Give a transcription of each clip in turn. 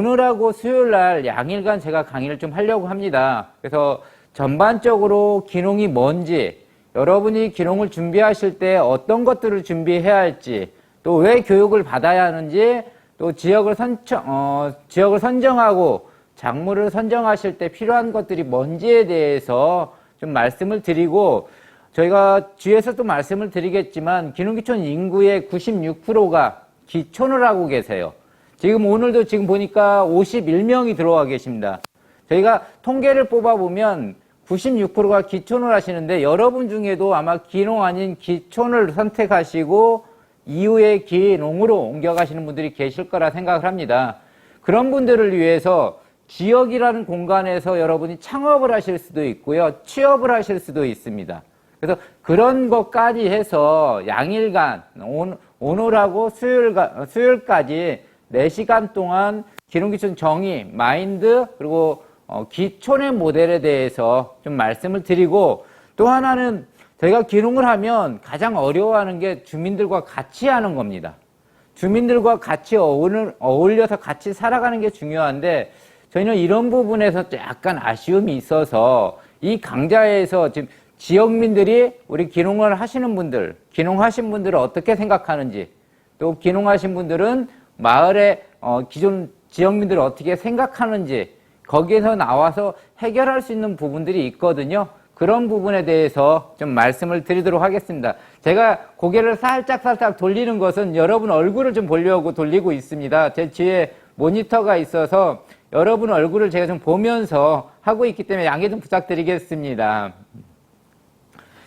오늘하고 수요일 날 양일간 제가 강의를 좀 하려고 합니다. 그래서 전반적으로 기농이 뭔지, 여러분이 기농을 준비하실 때 어떤 것들을 준비해야 할지, 또 왜 교육을 받아야 하는지, 또 지역을 선정하고 작물을 선정하실 때 필요한 것들이 뭔지에 대해서 좀 말씀을 드리고, 저희가 뒤에서 또 말씀을 드리겠지만 기농기촌 인구의 96%가 기촌을 하고 계세요. 지금 오늘도 지금 보니까 51명이 들어와 계십니다. 저희가 통계를 뽑아보면 96%가 기촌을 하시는데, 여러분 중에도 아마 기농 아닌 기촌을 선택하시고 이후에 기농으로 옮겨가시는 분들이 계실 거라 생각을 합니다. 그런 분들을 위해서 지역이라는 공간에서 여러분이 창업을 하실 수도 있고요, 취업을 하실 수도 있습니다. 그래서 그런 것까지 해서 양일간, 오늘하고 수요일까지 4시간 동안 기농기촌 정의, 마인드, 그리고 기촌의 모델에 대해서 좀 말씀을 드리고, 또 하나는 저희가 기농을 하면 가장 어려워하는 게 주민들과 같이 하는 겁니다. 주민들과 같이 어울려서 같이 살아가는 게 중요한데, 저희는 이런 부분에서 약간 아쉬움이 있어서 이 강좌에서 지금 지역민들이 우리 기농을 하시는 분들, 기농하신 분들을 어떻게 생각하는지, 또 기농하신 분들은 마을의 기존 지역민들을 어떻게 생각하는지, 거기에서 나와서 해결할 수 있는 부분들이 있거든요. 그런 부분에 대해서 좀 말씀을 드리도록 하겠습니다. 제가 고개를 살짝 돌리는 것은 여러분 얼굴을 좀 보려고 돌리고 있습니다. 제 뒤에 모니터가 있어서 여러분 얼굴을 제가 좀 보면서 하고 있기 때문에 양해 좀 부탁드리겠습니다.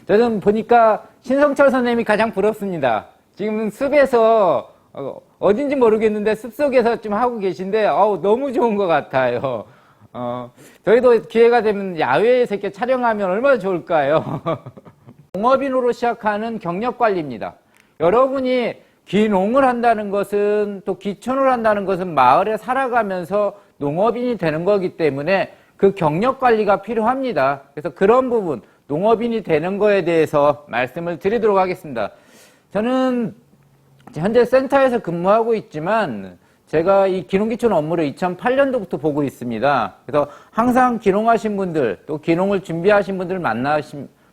저는 보니까 신성철 선생님이 가장 부럽습니다. 지금 숲에서 어딘지 모르겠는데 숲속에서 좀 하고 계신데 너무 좋은 것 같아요. 저희도 기회가 되면 야외에서 이렇게 촬영하면 얼마나 좋을까요? 농업인으로 시작하는 경력관리입니다. 여러분이 기농을 한다는 것은, 또 기촌을 한다는 것은 마을에 살아가면서 농업인이 되는 거기 때문에 그 경력관리가 필요합니다. 그래서 그런 부분, 농업인이 되는 거에 대해서 말씀을 드리도록 하겠습니다. 저는 현재 센터에서 근무하고 있지만 제가 이 기농기촌 업무를 2008년도부터 보고 있습니다. 그래서 항상 기농하신 분들, 또 기농을 준비하신 분들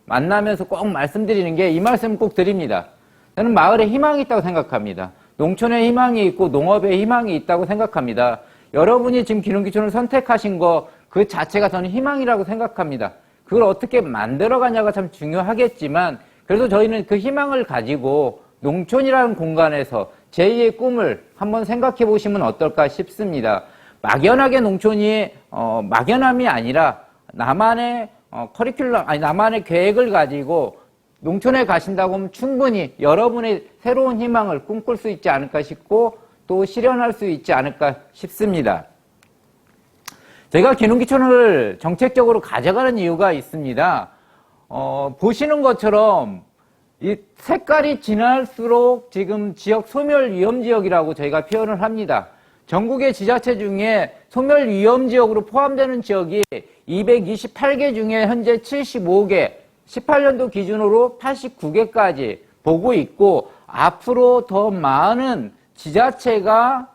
만나면서 꼭 말씀드리는 게, 이 말씀 꼭 드립니다. 저는 마을에 희망이 있다고 생각합니다. 농촌에 희망이 있고 농업에 희망이 있다고 생각합니다. 여러분이 지금 기농기촌을 선택하신 거 그 자체가 저는 희망이라고 생각합니다. 그걸 어떻게 만들어가냐가 참 중요하겠지만, 그래도 저희는 그 희망을 가지고 농촌이라는 공간에서 제2의 꿈을 한번 생각해 보시면 어떨까 싶습니다. 막연하게 농촌이 막연함이 아니라 나만의 나만의 계획을 가지고 농촌에 가신다고 하면 충분히 여러분의 새로운 희망을 꿈꿀 수 있지 않을까 싶고, 또 실현할 수 있지 않을까 싶습니다. 제가 기농기촌을 정책적으로 가져가는 이유가 있습니다. 보시는 것처럼 이 색깔이 진할수록 지금 지역 소멸 위험 지역이라고 저희가 표현을 합니다. 전국의 지자체 중에 소멸 위험 지역으로 포함되는 지역이 228개 중에 현재 75개, 18년도 기준으로 89개까지 보고 있고, 앞으로 더 많은 지자체가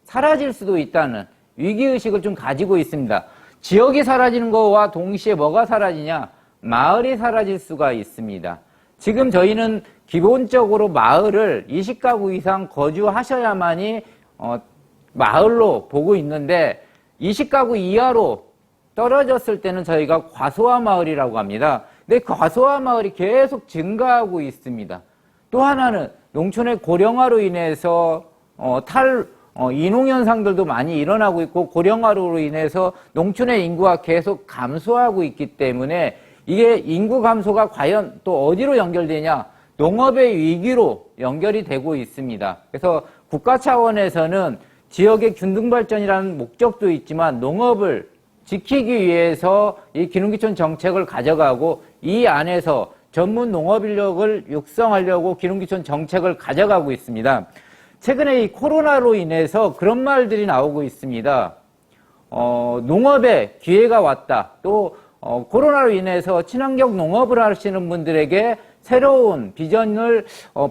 사라질 수도 있다는 위기의식을 좀 가지고 있습니다. 지역이 사라지는 것과 동시에 뭐가 사라지냐? 마을이 사라질 수가 있습니다. 지금 저희는 기본적으로 마을을 20가구 이상 거주하셔야만이 마을로 보고 있는데, 20가구 이하로 떨어졌을 때는 저희가 과소화 마을이라고 합니다. 근데 과소화 마을이 계속 증가하고 있습니다. 또 하나는 농촌의 고령화로 인해서 이농 현상들도 많이 일어나고 있고, 고령화로 인해서 농촌의 인구가 계속 감소하고 있기 때문에 이게 인구 감소가 과연 또 어디로 연결되냐? 농업의 위기로 연결이 되고 있습니다. 그래서 국가 차원에서는 지역의 균등발전이라는 목적도 있지만 농업을 지키기 위해서 이 기농기촌 정책을 가져가고, 이 안에서 전문 농업 인력을 육성하려고 기농기촌 정책을 가져가고 있습니다. 최근에 이 코로나로 인해서 그런 말들이 나오고 있습니다. 농업에 기회가 왔다. 또 코로나로 인해서 친환경 농업을 하시는 분들에게 새로운 비전을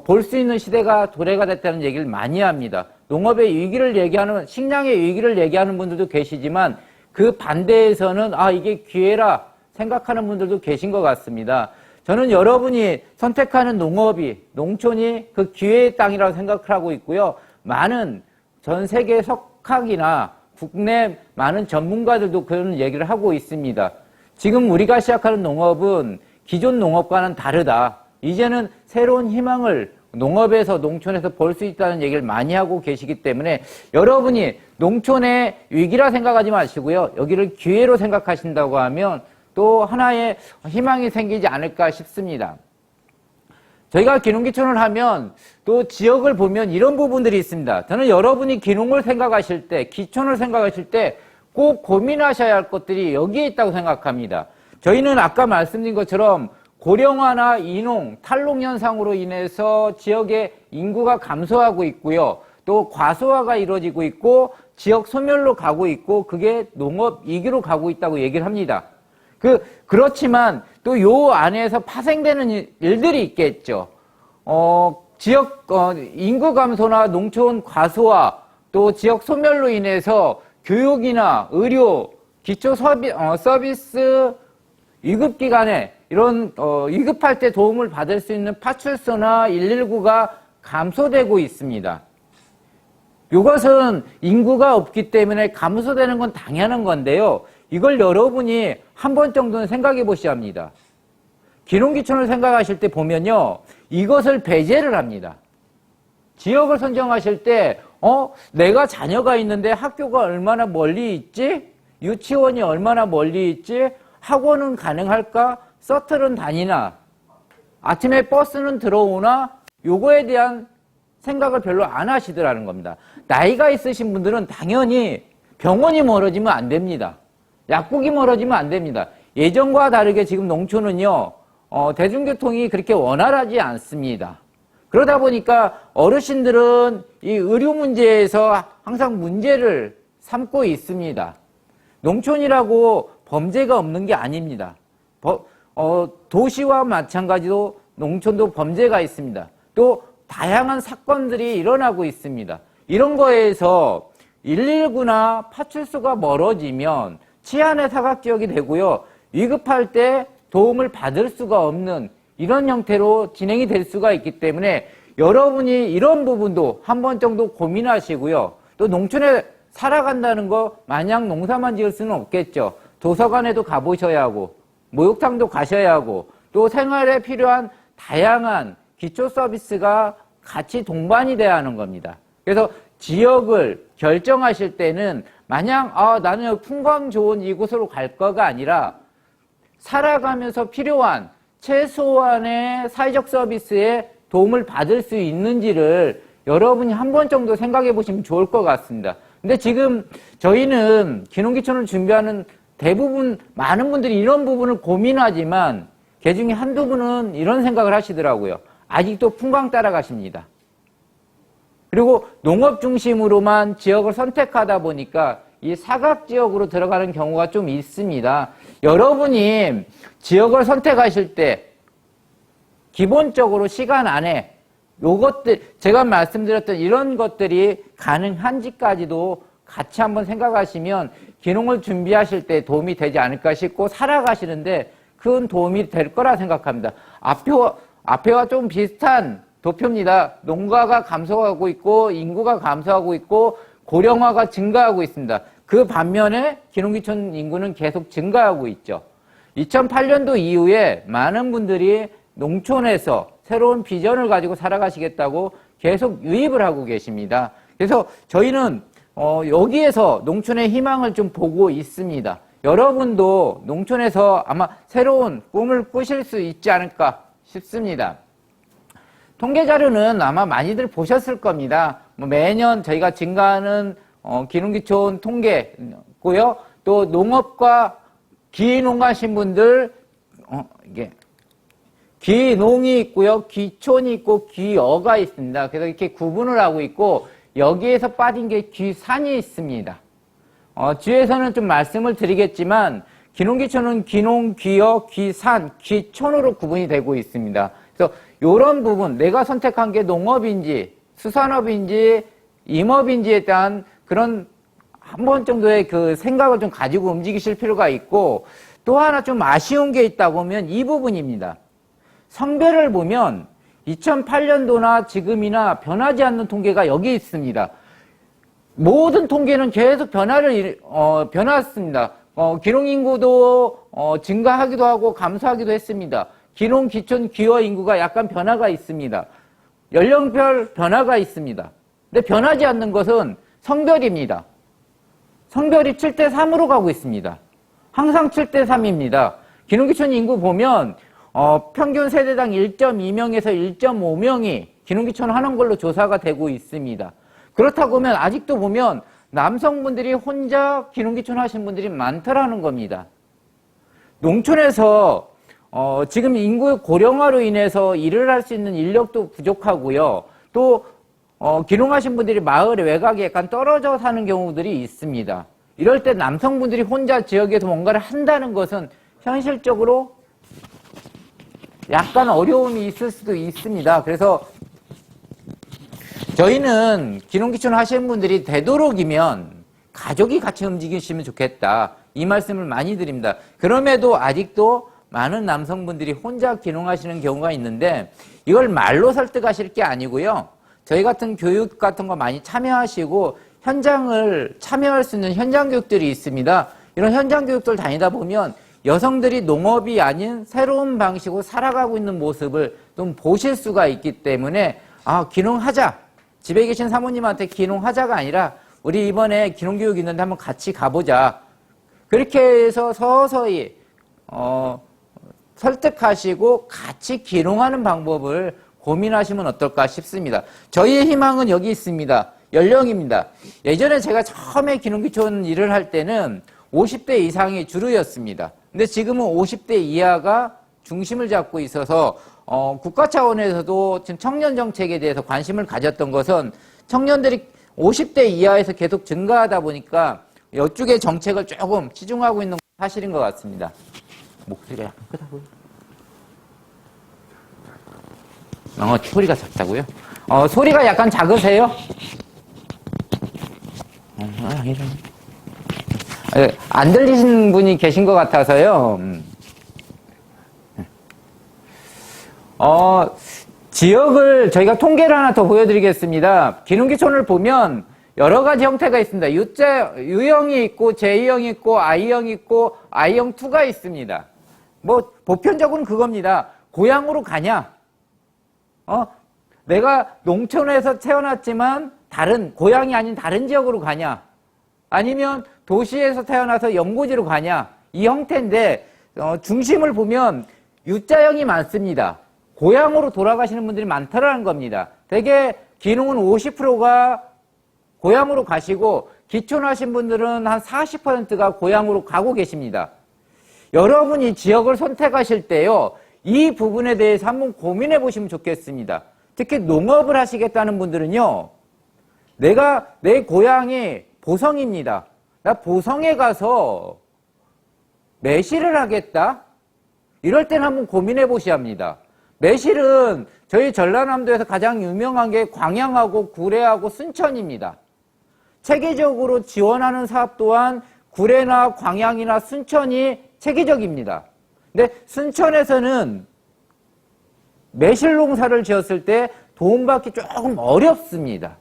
볼 수 있는 시대가 도래가 됐다는 얘기를 많이 합니다. 농업의 위기를 얘기하는, 식량의 위기를 얘기하는 분들도 계시지만 그 반대에서는 이게 기회라 생각하는 분들도 계신 것 같습니다. 저는 여러분이 선택하는 농업이, 농촌이 그 기회의 땅이라고 생각을 하고 있고요. 많은 전 세계 석학이나 국내 많은 전문가들도 그런 얘기를 하고 있습니다. 지금 우리가 시작하는 농업은 기존 농업과는 다르다. 이제는 새로운 희망을 농업에서, 농촌에서 볼 수 있다는 얘기를 많이 하고 계시기 때문에 여러분이 농촌의 위기라 생각하지 마시고요. 여기를 기회로 생각하신다고 하면 또 하나의 희망이 생기지 않을까 싶습니다. 저희가 기농기촌을 하면 또 지역을 보면 이런 부분들이 있습니다. 저는 여러분이 기농을 생각하실 때, 기촌을 생각하실 때 꼭 고민하셔야 할 것들이 여기에 있다고 생각합니다. 저희는 아까 말씀드린 것처럼 고령화나 인농, 탈농 현상으로 인해서 지역의 인구가 감소하고 있고요. 또 과소화가 이루어지고 있고 지역 소멸로 가고 있고 그게 농업 위기로 가고 있다고 얘기를 합니다. 그렇지만 또 요 안에서 파생되는 일들이 있겠죠. 지역 인구 감소나 농촌 과소화 또 지역 소멸로 인해서 교육이나 의료, 기초 서비스 위급 기간에 이런 위급할 때 도움을 받을 수 있는 파출소나 119가 감소되고 있습니다. 이것은 인구가 없기 때문에 감소되는 건 당연한 건데요. 이걸 여러분이 한 번 정도는 생각해 보셔야 합니다. 기농기촌을 생각하실 때 보면요. 이것을 배제를 합니다. 지역을 선정하실 때 내가 자녀가 있는데 학교가 얼마나 멀리 있지? 유치원이 얼마나 멀리 있지? 학원은 가능할까? 셔틀은 다니나? 아침에 버스는 들어오나? 요거에 대한 생각을 별로 안 하시더라는 겁니다. 나이가 있으신 분들은 당연히 병원이 멀어지면 안 됩니다. 약국이 멀어지면 안 됩니다. 예전과 다르게 지금 농촌은요, 대중교통이 그렇게 원활하지 않습니다. 그러다 보니까 어르신들은 이 의료 문제에서 항상 문제를 삼고 있습니다. 농촌이라고 범죄가 없는 게 아닙니다. 도시와 마찬가지로 농촌도 범죄가 있습니다. 또 다양한 사건들이 일어나고 있습니다. 이런 거에서 119나 파출소가 멀어지면 치안의 사각지역이 되고요. 위급할 때 도움을 받을 수가 없는 이런 형태로 진행이 될 수가 있기 때문에 여러분이 이런 부분도 한 번 정도 고민하시고요. 또 농촌에 살아간다는 거 마냥 농사만 지을 수는 없겠죠. 도서관에도 가보셔야 하고 목욕탕도 가셔야 하고 또 생활에 필요한 다양한 기초 서비스가 같이 동반이 돼야 하는 겁니다. 그래서 지역을 결정하실 때는 마냥 나는 풍광 좋은 이곳으로 갈 거가 아니라 살아가면서 필요한 최소한의 사회적 서비스에 도움을 받을 수 있는지를 여러분이 한 번 정도 생각해 보시면 좋을 것 같습니다. 근데 지금 저희는 기농기촌을 준비하는 대부분 많은 분들이 이런 부분을 고민하지만 그 중에 한두 분은 이런 생각을 하시더라고요. 아직도 풍광 따라가십니다. 그리고 농업 중심으로만 지역을 선택하다 보니까 이 사각지역으로 들어가는 경우가 좀 있습니다. 여러분이 지역을 선택하실 때 기본적으로 시간 안에 요것들, 제가 말씀드렸던 이런 것들이 가능한지까지도 같이 한번 생각하시면 기농을 준비하실 때 도움이 되지 않을까 싶고 살아가시는데 큰 도움이 될 거라 생각합니다. 앞에와 좀 비슷한 도표입니다. 농가가 감소하고 있고 인구가 감소하고 있고 고령화가 증가하고 있습니다. 그 반면에 기농기촌 인구는 계속 증가하고 있죠. 2008년도 이후에 많은 분들이 농촌에서 새로운 비전을 가지고 살아가시겠다고 계속 유입을 하고 계십니다. 그래서 저희는 여기에서 농촌의 희망을 좀 보고 있습니다. 여러분도 농촌에서 아마 새로운 꿈을 꾸실 수 있지 않을까 싶습니다. 통계 자료는 아마 많이들 보셨을 겁니다. 매년 저희가 증가하는 기농기촌 통계고요. 또 농업과 기농하신 분들 이게 기농이 있고요. 기촌이 있고 기어가 있습니다. 그래서 이렇게 구분을 하고 있고 여기에서 빠진 게 기산이 있습니다. 뒤에서는 좀 말씀을 드리겠지만 기농기촌은 기농, 기어, 기산, 기촌으로 구분이 되고 있습니다. 그래서 이런 부분 내가 선택한 게 농업인지 수산업인지 임업인지에 대한 그런 한 번 정도의 그 생각을 좀 가지고 움직이실 필요가 있고, 또 하나 좀 아쉬운 게 있다고 하면 이 부분입니다. 성별을 보면 2008년도나 지금이나 변하지 않는 통계가 여기 있습니다. 모든 통계는 계속 변했습니다. 기농인구도 증가하기도 하고 감소하기도 했습니다. 기농, 기촌, 기여 인구가 약간 변화가 있습니다. 연령별 변화가 있습니다. 근데 변하지 않는 것은 성별입니다. 성별이 7대3으로 가고 있습니다. 항상 7대3입니다. 기농기촌 인구 보면 평균 세대당 1.2명에서 1.5명이 기농기촌 하는 걸로 조사가 되고 있습니다. 그렇다고 하면 아직도 보면 남성분들이 혼자 기농기촌 하신 분들이 많더라는 겁니다. 농촌에서 지금 인구 고령화로 인해서 일을 할 수 있는 인력도 부족하고요. 또 기농하신 분들이 마을의 외곽에 약간 떨어져 사는 경우들이 있습니다. 이럴 때 남성분들이 혼자 지역에서 뭔가를 한다는 것은 현실적으로 약간 어려움이 있을 수도 있습니다. 그래서 저희는 기농기촌 하시는 분들이 되도록이면 가족이 같이 움직이시면 좋겠다. 이 말씀을 많이 드립니다. 그럼에도 아직도 많은 남성분들이 혼자 기농하시는 경우가 있는데 이걸 말로 설득하실 게 아니고요. 저희 같은 교육 같은 거 많이 참여하시고 현장을 참여할 수 있는 현장 교육들이 있습니다. 이런 현장 교육들 다니다 보면 여성들이 농업이 아닌 새로운 방식으로 살아가고 있는 모습을 좀 보실 수가 있기 때문에 기농하자. 집에 계신 사모님한테 기농하자가 아니라 우리 이번에 기농교육 있는데 한번 같이 가보자. 그렇게 해서 서서히 설득하시고 같이 기농하는 방법을 고민하시면 어떨까 싶습니다. 저희의 희망은 여기 있습니다. 연령입니다. 예전에 제가 처음에 기농기촌 일을 할 때는 50대 이상이 주류였습니다. 근데 지금은 50대 이하가 중심을 잡고 있어서 국가 차원에서도 지금 청년 정책에 대해서 관심을 가졌던 것은 청년들이 50대 이하에서 계속 증가하다 보니까 이쪽에 정책을 조금 치중하고 있는 사실인 것 같습니다. 목소리가 약간 크다고요? 소리가 작다고요? 소리가 약간 작으세요? 안 들리시는 분이 계신 것 같아서요. 지역을 저희가 통계를 하나 더 보여드리겠습니다. 기농기촌을 보면 여러 가지 형태가 있습니다. U형이 있고 J형이 있고 I형이 있고 I형2가 있습니다. 보편적으로는 그겁니다. 고향으로 가냐? 내가 농촌에서 태어났지만 고향이 아닌 다른 지역으로 가냐? 아니면 도시에서 태어나서 연고지로 가냐? 이 형태인데 중심을 보면 U자형이 많습니다. 고향으로 돌아가시는 분들이 많다라는 겁니다. 대개 기농은 50%가 고향으로 가시고 기촌하신 분들은 한 40%가 고향으로 가고 계십니다. 여러분이 지역을 선택하실 때요. 이 부분에 대해서 한번 고민해 보시면 좋겠습니다. 특히 농업을 하시겠다는 분들은요. 내 고향이 보성입니다. 나 보성에 가서 매실을 하겠다? 이럴 때는 한번 고민해 보셔야 합니다. 매실은 저희 전라남도에서 가장 유명한 게 광양하고 구례하고 순천입니다. 체계적으로 지원하는 사업 또한 구례나 광양이나 순천이 체계적입니다. 근데 순천에서는 매실 농사를 지었을 때 도움받기 조금 어렵습니다.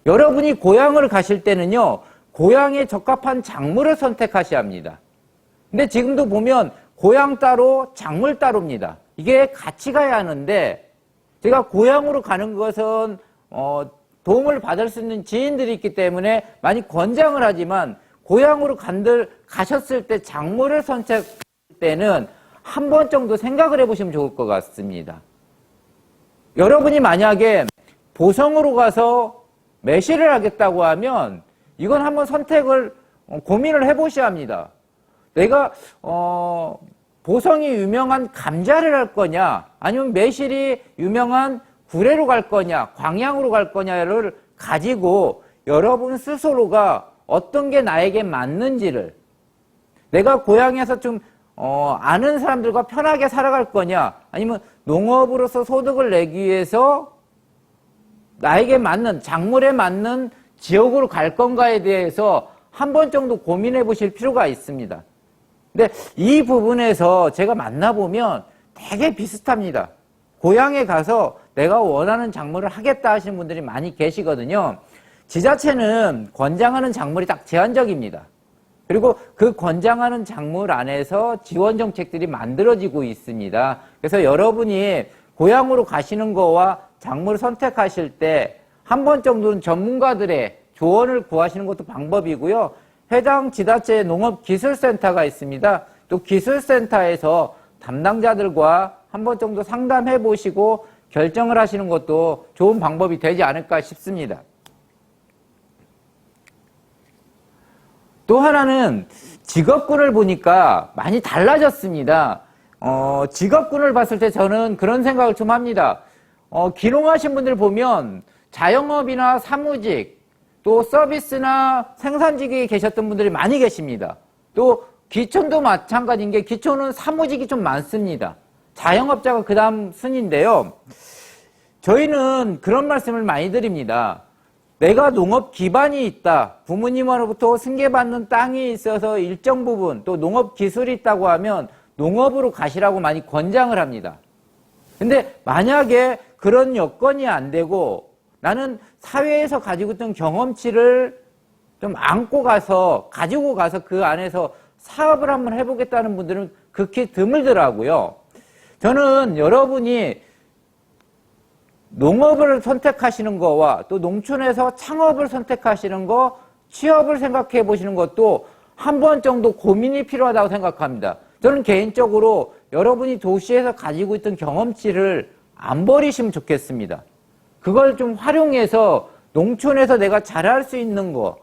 여러분이 고향을 가실 때는요, 고향에 적합한 작물을 선택하셔야 합니다. 근데 지금도 보면 고향 따로 작물 따로입니다. 이게 같이 가야 하는데 제가 고향으로 가는 것은 도움을 받을 수 있는 지인들이 있기 때문에 많이 권장을 하지만 고향으로 가셨을 때 작물을 선택할 때는 한 번 정도 생각을 해보시면 좋을 것 같습니다. 여러분이 만약에 보성으로 가서 매실을 하겠다고 하면 이건 한번 선택을 고민을 해보셔야 합니다. 내가 보성이 유명한 감자를 할 거냐 아니면 매실이 유명한 구례로 갈 거냐 광양으로 갈 거냐를 가지고 여러분 스스로가 어떤 게 나에게 맞는지를 내가 고향에서 좀 아는 사람들과 편하게 살아갈 거냐 아니면 농업으로서 소득을 내기 위해서 나에게 맞는, 작물에 맞는 지역으로 갈 건가에 대해서 한 번 정도 고민해 보실 필요가 있습니다. 근데 이 부분에서 제가 만나보면 되게 비슷합니다. 고향에 가서 내가 원하는 작물을 하겠다 하시는 분들이 많이 계시거든요. 지자체는 권장하는 작물이 딱 제한적입니다. 그리고 그 권장하는 작물 안에서 지원 정책들이 만들어지고 있습니다. 그래서 여러분이 고향으로 가시는 거와 작물을 선택하실 때 한 번 정도는 전문가들의 조언을 구하시는 것도 방법이고요. 해당 지자체 농업기술센터가 있습니다. 또 기술센터에서 담당자들과 한 번 정도 상담해 보시고 결정을 하시는 것도 좋은 방법이 되지 않을까 싶습니다. 또 하나는 직업군을 보니까 많이 달라졌습니다. 직업군을 봤을 때 저는 그런 생각을 좀 합니다. 기농하신 분들 보면 자영업이나 사무직, 또 서비스나 생산직에 계셨던 분들이 많이 계십니다. 또 기촌도 마찬가지인 게 기촌은 사무직이 좀 많습니다. 자영업자가 그 다음 순인데요. 저희는 그런 말씀을 많이 드립니다. 내가 농업 기반이 있다. 부모님으로부터 승계받는 땅이 있어서 일정 부분 또 농업 기술이 있다고 하면 농업으로 가시라고 많이 권장을 합니다. 근데 만약에 그런 여건이 안 되고 나는 사회에서 가지고 있던 경험치를 좀 안고 가서 가지고 가서 그 안에서 사업을 한번 해보겠다는 분들은 극히 드물더라고요. 저는 여러분이 농업을 선택하시는 거와 또 농촌에서 창업을 선택하시는 거, 취업을 생각해 보시는 것도 한 번 정도 고민이 필요하다고 생각합니다. 저는 개인적으로 여러분이 도시에서 가지고 있던 경험치를 안 버리시면 좋겠습니다. 그걸 좀 활용해서 농촌에서 내가 잘할 수 있는 거,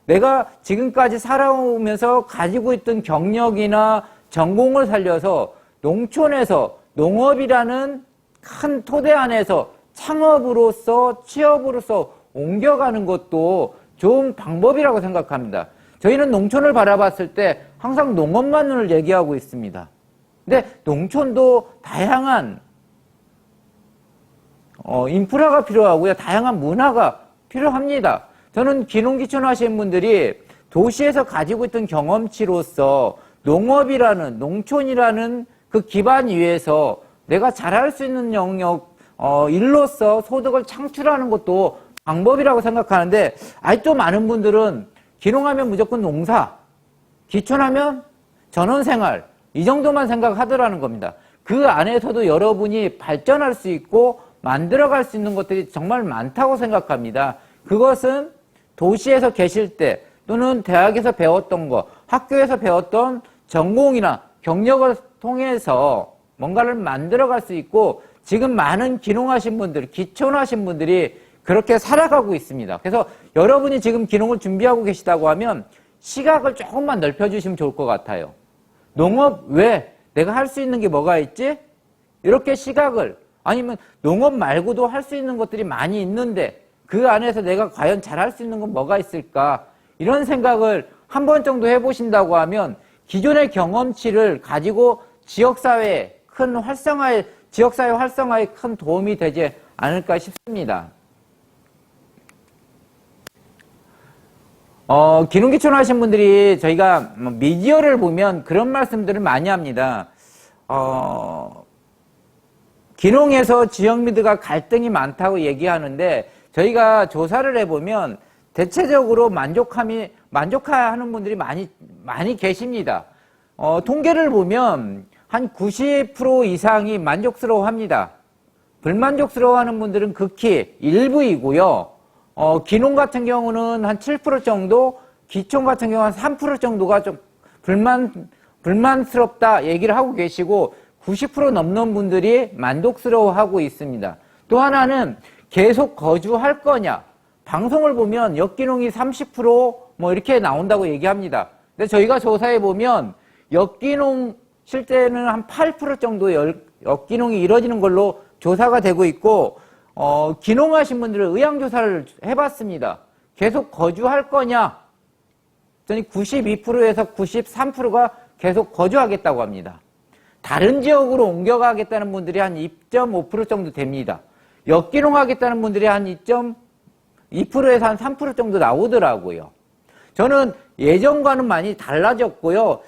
내가 지금까지 살아오면서 가지고 있던 경력이나 전공을 살려서 농촌에서 농업이라는 큰 토대 안에서 창업으로서 취업으로서 옮겨가는 것도 좋은 방법이라고 생각합니다. 저희는 농촌을 바라봤을 때 항상 농업만을 얘기하고 있습니다. 근데 농촌도 다양한 인프라가 필요하고요. 다양한 문화가 필요합니다. 저는 기농기촌 하시는 분들이 도시에서 가지고 있던 경험치로서 농업이라는, 농촌이라는 그 기반 위에서 내가 잘할 수 있는 영역, 일로서 소득을 창출하는 것도 방법이라고 생각하는데, 아직도 많은 분들은 기농하면 무조건 농사, 기촌하면 전원생활, 이 정도만 생각하더라는 겁니다. 그 안에서도 여러분이 발전할 수 있고 만들어갈 수 있는 것들이 정말 많다고 생각합니다. 그것은 도시에서 계실 때 또는 대학에서 배웠던 거, 학교에서 배웠던 전공이나 경력을 통해서 뭔가를 만들어갈 수 있고, 지금 많은 기농하신 분들, 기촌하신 분들이 그렇게 살아가고 있습니다. 그래서 여러분이 지금 기농을 준비하고 계시다고 하면 시각을 조금만 넓혀주시면 좋을 것 같아요. 농업 외에 내가 할 수 있는 게 뭐가 있지? 이렇게 시각을, 아니면 농업 말고도 할 수 있는 것들이 많이 있는데 그 안에서 내가 과연 잘할 수 있는 건 뭐가 있을까? 이런 생각을 한 번 정도 해보신다고 하면 기존의 경험치를 가지고 지역사회의 큰 활성화에, 지역사회 활성화에 큰 도움이 되지 않을까 싶습니다. 기농기촌 하신 분들이 저희가 미디어를 보면 그런 말씀들을 많이 합니다. 기농에서 지역민들과 갈등이 많다고 얘기하는데, 저희가 조사를 해보면 대체적으로 만족하는 분들이 많이 계십니다. 통계를 보면 한 90% 이상이 만족스러워 합니다. 불만족스러워하는 분들은 극히 일부이고요. 기농 같은 경우는 한 7% 정도, 기촌 같은 경우는 한 3% 정도가 좀 불만스럽다 얘기를 하고 계시고, 90% 넘는 분들이 만족스러워하고 있습니다. 또 하나는 계속 거주할 거냐. 방송을 보면 역기농이 30% 뭐 이렇게 나온다고 얘기합니다. 근데 저희가 조사해 보면 역기농 실제는 한 8% 정도 역기농이 이루어지는 걸로 조사가 되고 있고, 기농하신 분들을 의향조사를 해봤습니다. 계속 거주할 거냐? 저는 92%에서 93%가 계속 거주하겠다고 합니다. 다른 지역으로 옮겨가겠다는 분들이 한 2.5% 정도 됩니다. 역기농하겠다는 분들이 한 2.2%에서 한 3% 정도 나오더라고요. 저는 예전과는 많이 달라졌고요.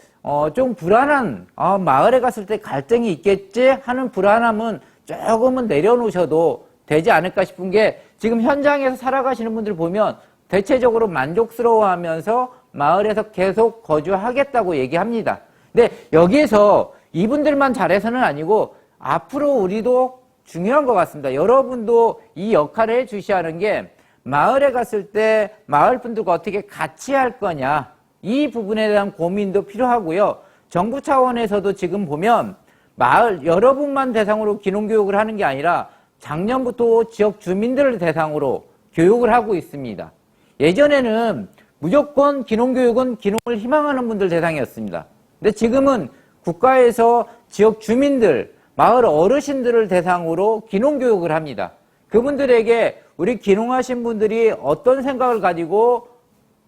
좀 불안한, 마을에 갔을 때 갈등이 있겠지 하는 불안함은 조금은 내려놓으셔도 되지 않을까 싶은 게, 지금 현장에서 살아가시는 분들 보면 대체적으로 만족스러워하면서 마을에서 계속 거주하겠다고 얘기합니다. 근데 여기에서 이분들만 잘해서는 아니고 앞으로 우리도 중요한 것 같습니다. 여러분도 이 역할을 해주셔야 하는 게, 마을에 갔을 때 마을 분들과 어떻게 같이 할 거냐, 이 부분에 대한 고민도 필요하고요. 정부 차원에서도 지금 보면 마을 여러분만 대상으로 기농교육을 하는 게 아니라 작년부터 지역 주민들을 대상으로 교육을 하고 있습니다. 예전에는 무조건 기농교육은 기농을 희망하는 분들 대상이었습니다. 근데 지금은 국가에서 지역 주민들, 마을 어르신들을 대상으로 기농교육을 합니다. 그분들에게 우리 기농하신 분들이 어떤 생각을 가지고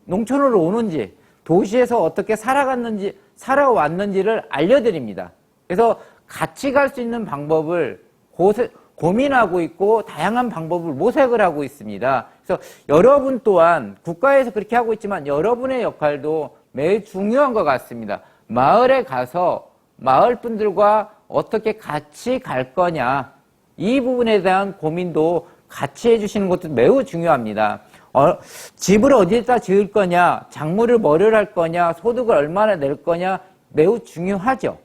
농촌으로 오는지, 도시에서 어떻게 살아왔는지를 알려드립니다. 그래서 같이 갈 수 있는 방법을 고민하고 있고 다양한 방법을 모색을 하고 있습니다. 그래서 여러분 또한 국가에서 그렇게 하고 있지만 여러분의 역할도 매우 중요한 것 같습니다. 마을에 가서 마을 분들과 어떻게 같이 갈 거냐, 이 부분에 대한 고민도 같이 해주시는 것도 매우 중요합니다. 집을 어디에다 지을 거냐, 작물을 뭐를 할 거냐, 소득을 얼마나 낼 거냐, 매우 중요하죠.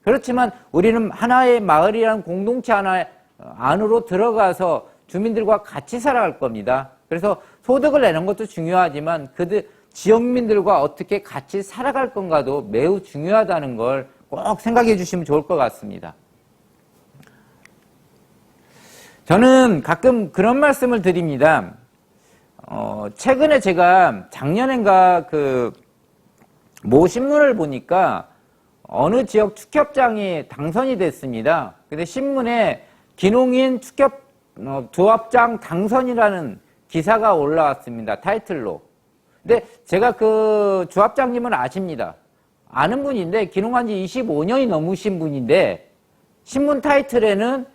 그렇지만 우리는 하나의 마을이라는 공동체 하나 안으로 들어가서 주민들과 같이 살아갈 겁니다. 그래서 소득을 내는 것도 중요하지만 지역민들과 어떻게 같이 살아갈 건가도 매우 중요하다는 걸 꼭 생각해 주시면 좋을 것 같습니다. 저는 가끔 그런 말씀을 드립니다. 최근에 제가 작년엔가 모 신문을 보니까 어느 지역 축협장이 당선이 됐습니다. 근데 신문에 기농인 조합장 당선이라는 기사가 올라왔습니다. 타이틀로. 근데 제가 그 조합장님은 아십니다. 아는 분인데 기농한 지 25년이 넘으신 분인데 신문 타이틀에는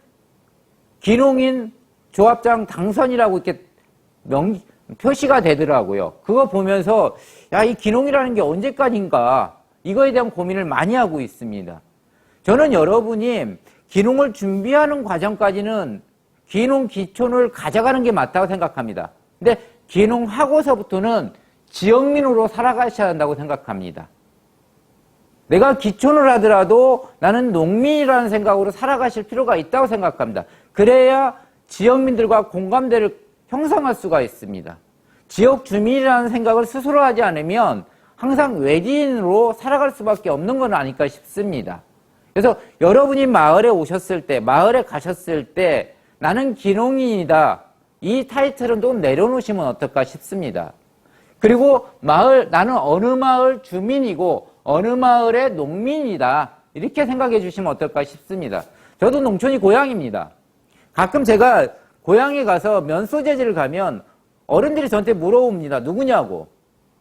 기농인 조합장 당선이라고 이렇게 표시가 되더라고요. 그거 보면서 이 기농이라는 게 언제까지인가, 이거에 대한 고민을 많이 하고 있습니다. 저는 여러분이 기농을 준비하는 과정까지는 기농 기촌을 가져가는 게 맞다고 생각합니다. 근데 기농하고서부터는 지역민으로 살아가셔야 한다고 생각합니다. 내가 기촌을 하더라도 나는 농민이라는 생각으로 살아가실 필요가 있다고 생각합니다. 그래야 지역민들과 공감대를 형성할 수가 있습니다. 지역 주민이라는 생각을 스스로 하지 않으면 항상 외지인으로 살아갈 수밖에 없는 건 아닐까 싶습니다. 그래서 여러분이 마을에 오셨을 때, 마을에 가셨을 때 나는 기농인이다, 이 타이틀은 좀 내려놓으시면 어떨까 싶습니다. 그리고 나는 어느 마을 주민이고 어느 마을의 농민이다, 이렇게 생각해 주시면 어떨까 싶습니다. 저도 농촌이 고향입니다. 가끔 제가 고향에 가서 면소재지를 가면 어른들이 저한테 물어봅니다. 누구냐고.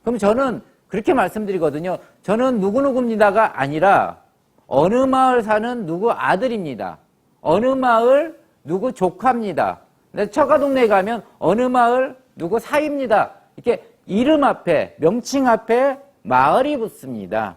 그럼 저는 그렇게 말씀드리거든요. 저는 누구누구입니다가 아니라 어느 마을 사는 누구 아들입니다. 어느 마을 누구 조카입니다. 처가 동네에 가면 어느 마을 누구 사입니다. 이렇게 이름 앞에, 명칭 앞에 마을이 붙습니다.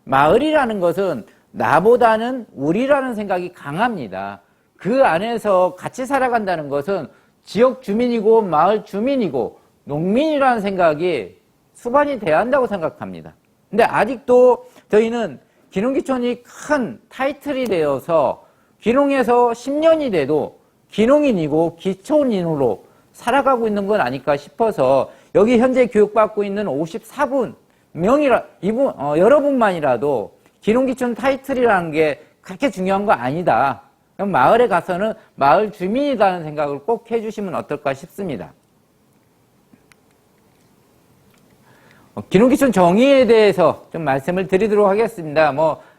마을이라는 것은 나보다는 우리라는 생각이 강합니다. 그 안에서 같이 살아간다는 것은 지역 주민이고 마을 주민이고 농민이라는 생각이 수반이 돼야 한다고 생각합니다. 근데 아직도 저희는 기농기촌이 큰 타이틀이 되어서 기농에서 10년이 돼도 기농인이고 기촌인으로 살아가고 있는 건 아닐까 싶어서 여기 현재 교육받고 있는 54분 여러분만이라도 기농기촌 타이틀이라는 게 그렇게 중요한 거 아니다. 그럼 마을에 가서는 마을 주민이라는 생각을 꼭 해주시면 어떨까 싶습니다. 기농기촌 정의에 대해서 좀 말씀을 드리도록 하겠습니다.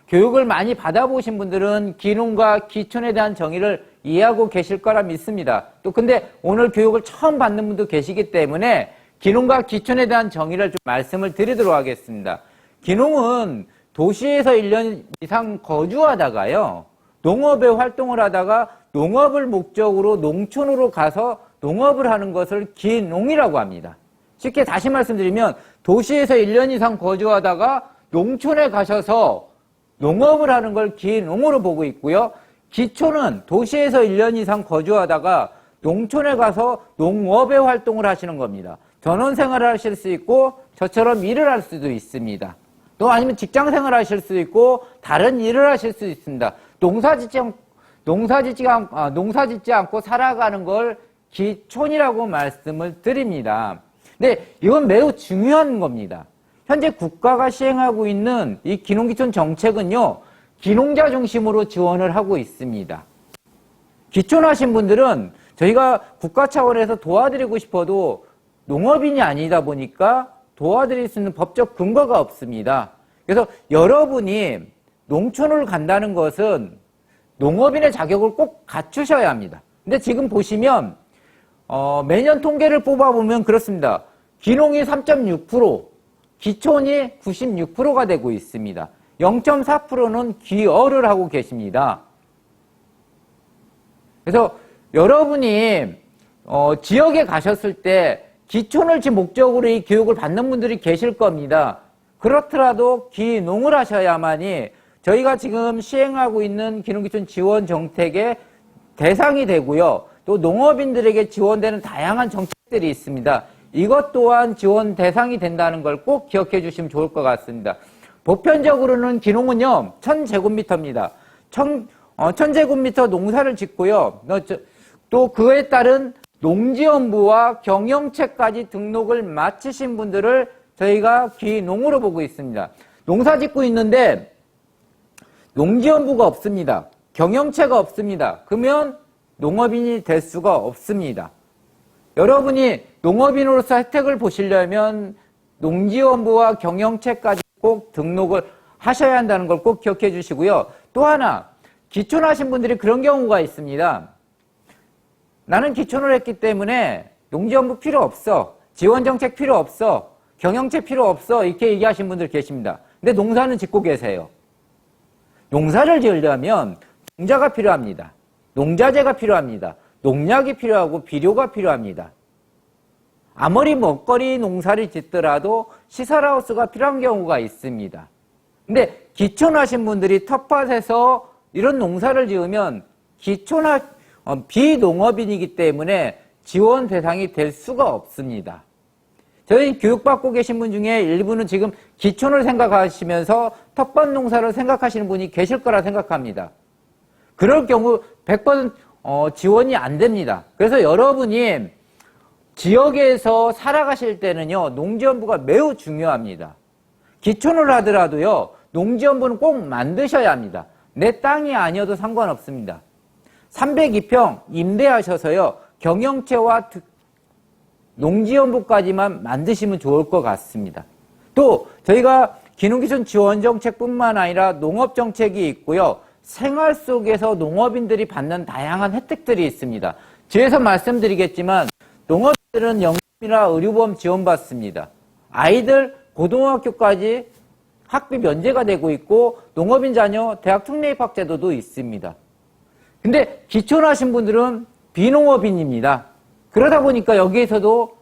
교육을 많이 받아보신 분들은 기농과 기촌에 대한 정의를 이해하고 계실 거라 믿습니다. 근데 오늘 교육을 처음 받는 분도 계시기 때문에 기농과 기촌에 대한 정의를 좀 말씀을 드리도록 하겠습니다. 기농은 도시에서 1년 이상 거주하다가요, 농업에 활동을 하다가 농업을 목적으로 농촌으로 가서 농업을 하는 것을 기농이라고 합니다. 쉽게 다시 말씀드리면 도시에서 1년 이상 거주하다가 농촌에 가셔서 농업을 하는 걸 기농으로 보고 있고요. 기초는 도시에서 1년 이상 거주하다가 농촌에 가서 농업의 활동을 하시는 겁니다. 전원 생활을 하실 수 있고 저처럼 일을 할 수도 있습니다. 또 아니면 직장 생활을 하실 수 있고 다른 일을 하실 수 있습니다. 농사짓지 않고 살아가는 걸 기촌이라고 말씀을 드립니다. 근데 이건 매우 중요한 겁니다. 현재 국가가 시행하고 있는 이 기농기촌 정책은요, 기농자 중심으로 지원을 하고 있습니다. 기촌하신 분들은 저희가 국가 차원에서 도와드리고 싶어도 농업인이 아니다 보니까 도와드릴 수 있는 법적 근거가 없습니다. 그래서 여러분이 농촌을 간다는 것은 농업인의 자격을 꼭 갖추셔야 합니다. 근데 지금 보시면 매년 통계를 뽑아보면 그렇습니다. 기농이 3.6%, 기촌이 96%가 되고 있습니다. 0.4%는 기어를 하고 계십니다. 그래서 여러분이 지역에 가셨을 때 기촌을 지 목적으로 이 교육을 받는 분들이 계실 겁니다. 그렇더라도 기농을 하셔야만이 저희가 지금 시행하고 있는 기농기촌 지원 정책의 대상이 되고요. 또 농업인들에게 지원되는 다양한 정책들이 있습니다. 이것 또한 지원 대상이 된다는 걸 꼭 기억해 주시면 좋을 것 같습니다. 보편적으로는 기농은요, 1000제곱미터입니다. 1000제곱미터 농사를 짓고요. 또 그에 따른 농지연부와 경영체까지 등록을 마치신 분들을 저희가 기농으로 보고 있습니다. 농사 짓고 있는데 농지연부가 없습니다. 경영체가 없습니다. 그러면 농업인이 될 수가 없습니다. 여러분이 농업인으로서 혜택을 보시려면 농지연부와 경영체까지 꼭 등록을 하셔야 한다는 걸 꼭 기억해 주시고요. 또 하나, 기촌하신 분들이 그런 경우가 있습니다. 나는 기촌을 했기 때문에 농지연부 필요 없어, 지원정책 필요 없어, 경영체 필요 없어, 이렇게 얘기하신 분들 계십니다. 근데 농사는 짓고 계세요. 농사를 지으려면 농자가 필요합니다. 농자재가 필요합니다. 농약이 필요하고 비료가 필요합니다. 아무리 먹거리 농사를 짓더라도 시설하우스가 필요한 경우가 있습니다. 근데 기촌하신 분들이 텃밭에서 이런 농사를 지으면 비농업인이기 때문에 지원 대상이 될 수가 없습니다. 저희 교육받고 계신 분 중에 일부는 지금 기촌을 생각하시면서 텃밭 농사를 생각하시는 분이 계실 거라 생각합니다. 그럴 경우 100% 지원이 안 됩니다. 그래서 여러분이 지역에서 살아가실 때는요, 농지연부가 매우 중요합니다. 기촌을 하더라도요, 농지연부는 꼭 만드셔야 합니다. 내 땅이 아니어도 상관없습니다. 302평 임대하셔서요, 경영체와 농지연부까지만 만드시면 좋을 것 같습니다. 또 저희가 기농기촌 지원정책뿐만 아니라 농업정책이 있고요, 생활 속에서 농업인들이 받는 다양한 혜택들이 있습니다. 뒤에서 말씀드리겠지만 농업인들은 연금이나 의료보험 지원받습니다. 아이들 고등학교까지 학비 면제가 되고 있고 농업인 자녀 대학 특례입학 제도도 있습니다. 근데 기촌하신 분들은 비농업인입니다. 그러다 보니까 여기에서도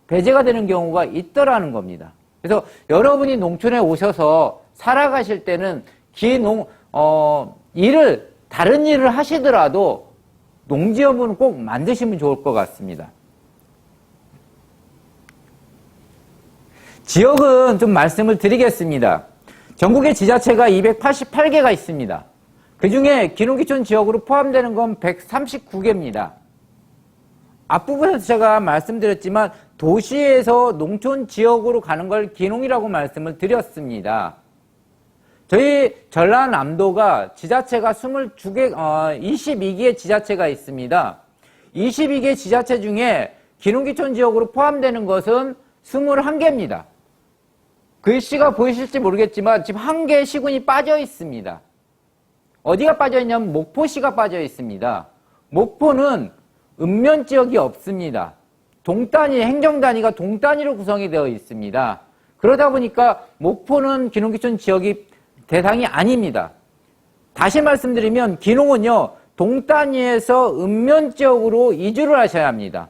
배제가 되는 경우가 있더라는 겁니다. 그래서 여러분이 농촌에 오셔서 살아가실 때는 다른 일을 하시더라도 농지연부는 꼭 만드시면 좋을 것 같습니다. 지역은 좀 말씀을 드리겠습니다. 전국에 지자체가 288개가 있습니다. 그 중에 기농기촌 지역으로 포함되는 건 139개입니다. 앞부분에서 제가 말씀드렸지만 도시에서 농촌 지역으로 가는 걸 기농이라고 말씀을 드렸습니다. 저희 전라남도가 지자체가 22개의 지자체가 있습니다. 22개 지자체 중에 기농기촌 지역으로 포함되는 것은 21개입니다. 글씨가 보이실지 모르겠지만 지금 한 개의 시군이 빠져 있습니다. 어디가 빠져 있냐면 목포시가 빠져 있습니다. 목포는 읍면 지역이 없습니다. 행정단위가 동단위로 구성이 되어 있습니다. 그러다 보니까 목포는 기농기촌 지역이 대상이 아닙니다. 다시 말씀드리면 기농은요, 동단위에서 읍면 지역으로 이주를 하셔야 합니다.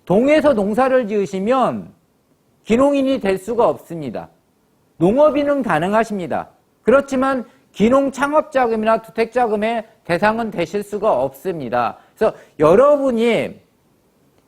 동에서 농사를 지으시면 기농인이 될 수가 없습니다. 농업인은 가능하십니다. 그렇지만 기농 창업자금이나 주택자금의 대상은 되실 수가 없습니다. 그래서 여러분이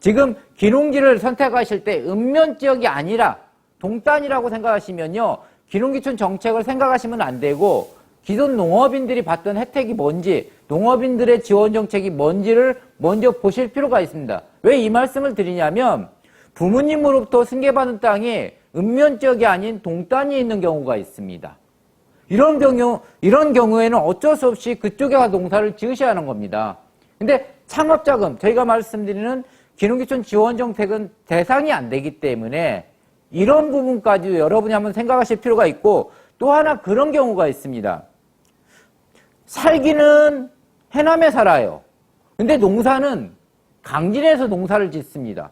지금 기농지를 선택하실 때 읍면 지역이 아니라 동단이라고 생각하시면요, 기농기촌 정책을 생각하시면 안 되고 기존 농업인들이 받던 혜택이 뭔지, 농업인들의 지원 정책이 뭔지를 먼저 보실 필요가 있습니다. 왜 이 말씀을 드리냐면 부모님으로부터 승계받은 땅이 읍면 지역이 아닌 동단위에 있는 경우가 있습니다. 이런 경우에는 어쩔 수 없이 그쪽에 가서 농사를 지으셔야 하는 겁니다. 근데 창업자금, 저희가 말씀드리는 기농기촌 지원 정책은 대상이 안 되기 때문에 이런 부분까지도 여러분이 한번 생각하실 필요가 있고, 또 하나 그런 경우가 있습니다. 살기는 해남에 살아요. 근데 농사는 강진에서 농사를 짓습니다.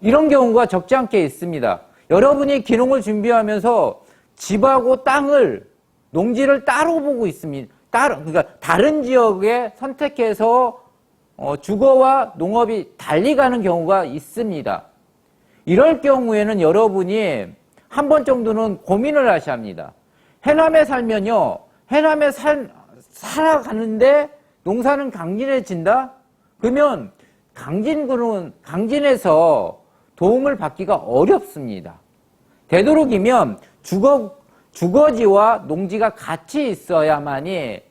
이런 경우가 적지 않게 있습니다. 여러분이 기농을 준비하면서 집하고 땅을, 농지를 따로 보고 있습니다. 그러니까 다른 지역에 선택해서 주거와 농업이 달리 가는 경우가 있습니다. 이럴 경우에는 여러분이 한 번 정도는 고민을 하셔야 합니다. 해남에 살면요, 해남에 살아가는데 농사는 강진에 진다? 그러면 강진에서 도움을 받기가 어렵습니다. 되도록이면 주거지와 농지가 같이 있어야만이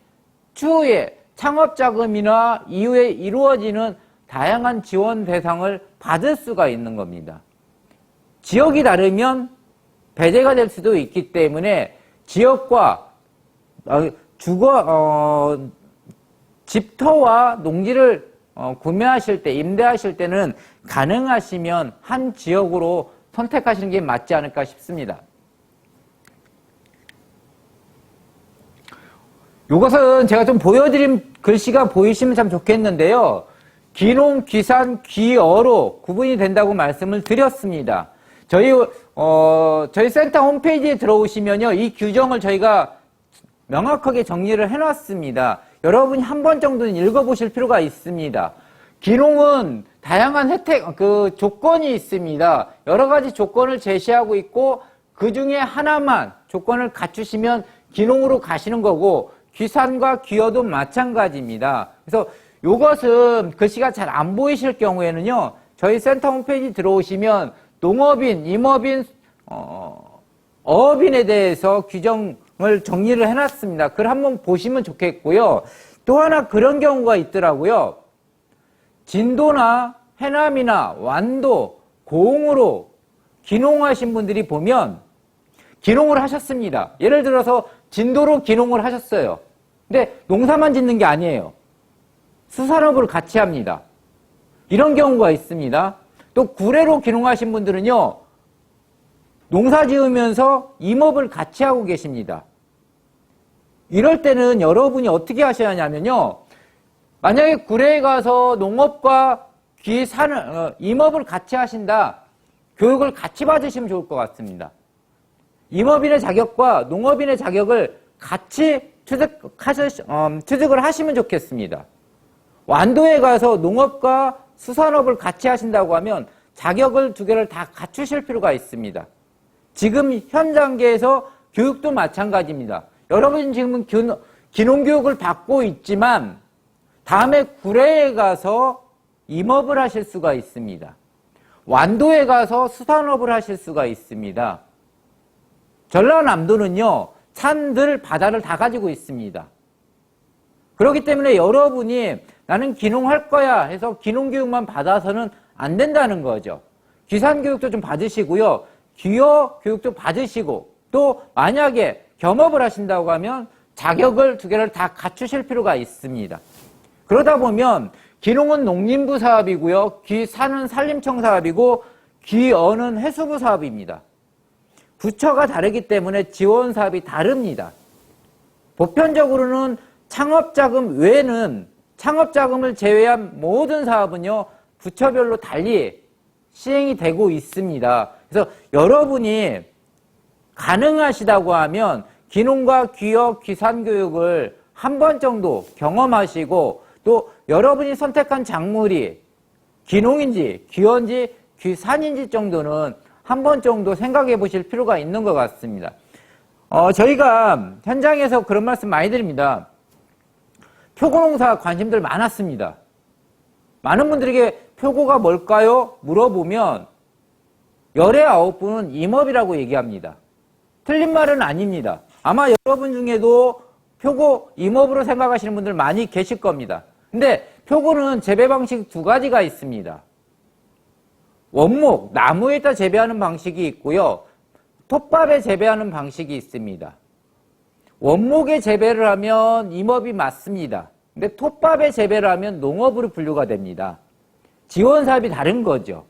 추후에 창업자금이나 이후에 이루어지는 다양한 지원 대상을 받을 수가 있는 겁니다. 지역이 다르면 배제가 될 수도 있기 때문에 지역과 집터와 농지를 구매하실 때, 임대하실 때는 가능하시면 한 지역으로 선택하시는 게 맞지 않을까 싶습니다. 이것은 제가 좀 보여드린 글씨가 보이시면 참 좋겠는데요. 기농, 기산, 기어로 구분이 된다고 말씀을 드렸습니다. 저희 센터 홈페이지에 들어오시면요, 이 규정을 저희가 명확하게 정리를 해놨습니다. 여러분이 한 번 정도는 읽어보실 필요가 있습니다. 기농은 다양한 조건이 있습니다. 여러 가지 조건을 제시하고 있고, 그 중에 하나만 조건을 갖추시면 기농으로 가시는 거고, 기산과 기어도 마찬가지입니다. 그래서 이것은 글씨가 잘 안 보이실 경우에는요, 저희 센터 홈페이지 들어오시면 농업인, 임업인, 어업인에 대해서 규정을 정리를 해놨습니다. 그걸 한번 보시면 좋겠고요. 또 하나 그런 경우가 있더라고요. 진도나 해남이나 완도, 고흥으로 기농하신 분들이 보면 기농을 하셨습니다. 예를 들어서 진도로 기농을 하셨어요. 근데 농사만 짓는 게 아니에요. 수산업을 같이 합니다. 이런 경우가 있습니다. 또 구례로 기농하신 분들은요, 농사 지으면서 임업을 같이 하고 계십니다. 이럴 때는 여러분이 어떻게 하셔야 하냐면요, 만약에 구례에 가서 농업과 임업을 같이 하신다, 교육을 같이 받으시면 좋을 것 같습니다. 임업인의 자격과 농업인의 자격을 같이 취득을 하시면 좋겠습니다. 완도에 가서 농업과 수산업을 같이 하신다고 하면 자격을 두 개를 다 갖추실 필요가 있습니다. 지금 현 단계에서 교육도 마찬가지입니다. 여러분 지금은 기농교육을 받고 있지만 다음에 구례에 가서 임업을 하실 수가 있습니다. 완도에 가서 수산업을 하실 수가 있습니다. 전라남도는요, 산들, 바다를 다 가지고 있습니다. 그렇기 때문에 여러분이 나는 기농할 거야 해서 기농교육만 받아서는 안 된다는 거죠. 기산교육도 좀 받으시고요. 기어교육도 받으시고, 또 만약에 겸업을 하신다고 하면 자격을 두 개를 다 갖추실 필요가 있습니다. 그러다 보면 기농은 농림부 사업이고요. 기산은 산림청 사업이고, 기어는 해수부 사업입니다. 부처가 다르기 때문에 지원 사업이 다릅니다. 보편적으로는 창업자금 외에는 창업자금을 제외한 모든 사업은요, 부처별로 달리 시행이 되고 있습니다. 그래서 여러분이 가능하시다고 하면 기농과 귀역, 귀산 교육을 한 번 정도 경험하시고 또 여러분이 선택한 작물이 기농인지 귀어인지 귀산인지 정도는 한 번 정도 생각해 보실 필요가 있는 것 같습니다. 저희가 현장에서 그런 말씀 많이 드립니다. 표고농사 관심들 많았습니다. 많은 분들에게 표고가 뭘까요? 물어보면 열의 9분은 임업이라고 얘기합니다. 틀린 말은 아닙니다. 아마 여러분 중에도 표고 임업으로 생각하시는 분들 많이 계실 겁니다. 근데 표고는 재배 방식 두 가지가 있습니다. 원목, 나무에다 재배하는 방식이 있고요. 톱밥에 재배하는 방식이 있습니다. 원목에 재배를 하면 임업이 맞습니다. 근데 톱밥에 재배를 하면 농업으로 분류가 됩니다. 지원 사업이 다른 거죠.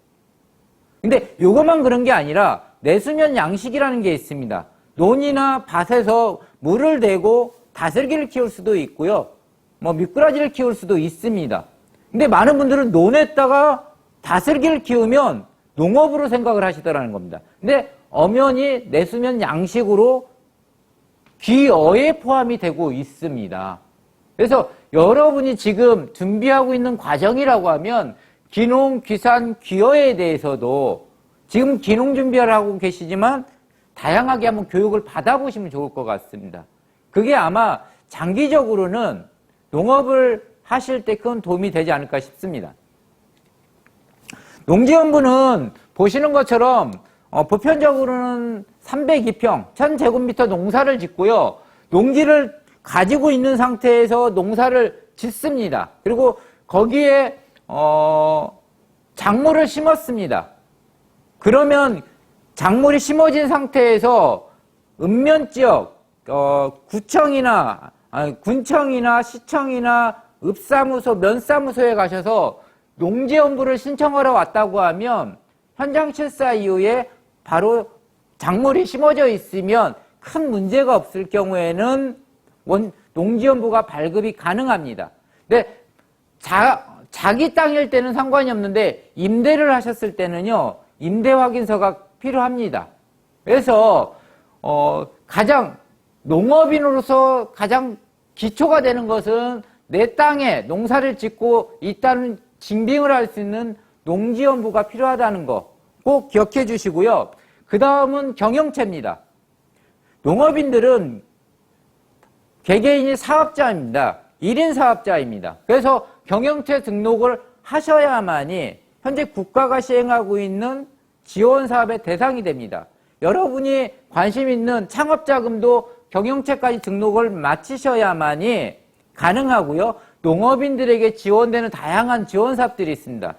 근데 요것만 그런 게 아니라 내수면 양식이라는 게 있습니다. 논이나 밭에서 물을 대고 다슬기를 키울 수도 있고요. 미꾸라지를 키울 수도 있습니다. 근데 많은 분들은 논에다가 다슬기를 키우면 농업으로 생각을 하시더라는 겁니다. 근데 엄연히 내수면 양식으로 귀어에 포함이 되고 있습니다. 그래서 여러분이 지금 준비하고 있는 과정이라고 하면 기농, 귀산, 귀어에 대해서도 지금 기농 준비를 하고 계시지만 다양하게 한번 교육을 받아보시면 좋을 것 같습니다. 그게 아마 장기적으로는 농업을 하실 때 큰 도움이 되지 않을까 싶습니다. 농지연부는 보시는 것처럼 보편적으로는 302평, 1000제곱미터 농사를 짓고요. 농지를 가지고 있는 상태에서 농사를 짓습니다. 그리고 거기에 작물을 심었습니다. 그러면 작물이 심어진 상태에서 읍면지역, 군청이나 시청이나 읍사무소, 면사무소에 가셔서 농지연부를 신청하러 왔다고 하면 현장 실사 이후에 바로 작물이 심어져 있으면 큰 문제가 없을 경우에는 농지연부가 발급이 가능합니다. 근데 자기 땅일 때는 상관이 없는데 임대를 하셨을 때는요, 임대 확인서가 필요합니다. 그래서 가장 농업인으로서 가장 기초가 되는 것은 내 땅에 농사를 짓고 있다는 증빙을 할 수 있는 농지연부가 필요하다는 거 꼭 기억해 주시고요. 그 다음은 경영체입니다. 농업인들은 개개인이 사업자입니다. 1인 사업자입니다. 그래서 경영체 등록을 하셔야만이 현재 국가가 시행하고 있는 지원 사업의 대상이 됩니다. 여러분이 관심 있는 창업자금도 경영체까지 등록을 마치셔야만이 가능하고요. 농업인들에게 지원되는 다양한 지원 사업들이 있습니다.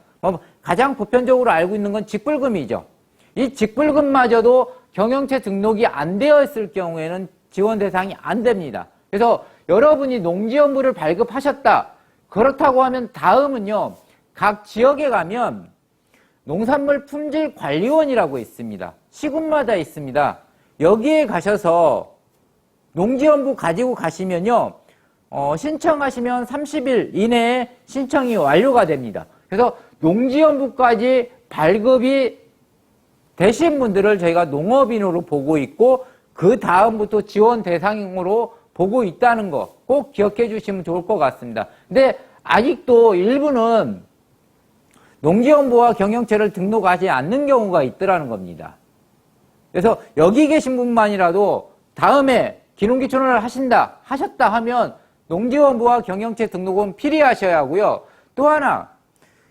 가장 보편적으로 알고 있는 건 직불금이죠. 이 직불금마저도 경영체 등록이 안 되어 있을 경우에는 지원 대상이 안 됩니다. 그래서 여러분이 농지연부를 발급하셨다. 그렇다고 하면 다음은요. 각 지역에 가면 농산물 품질 관리원이라고 있습니다. 시군마다 있습니다. 여기에 가셔서 농지연부 가지고 가시면요. 신청하시면 30일 이내에 신청이 완료가 됩니다. 그래서 농지연부까지 발급이 되신 분들을 저희가 농업인으로 보고 있고 그 다음부터 지원 대상으로 보고 있다는 거 꼭 기억해 주시면 좋을 것 같습니다. 근데 아직도 일부는 농지연부와 경영체를 등록하지 않는 경우가 있더라는 겁니다. 그래서 여기 계신 분만이라도 다음에 기농기촌을 하셨다 하면 농지연부와 경영체 등록은 필요하셔야 하고요. 또 하나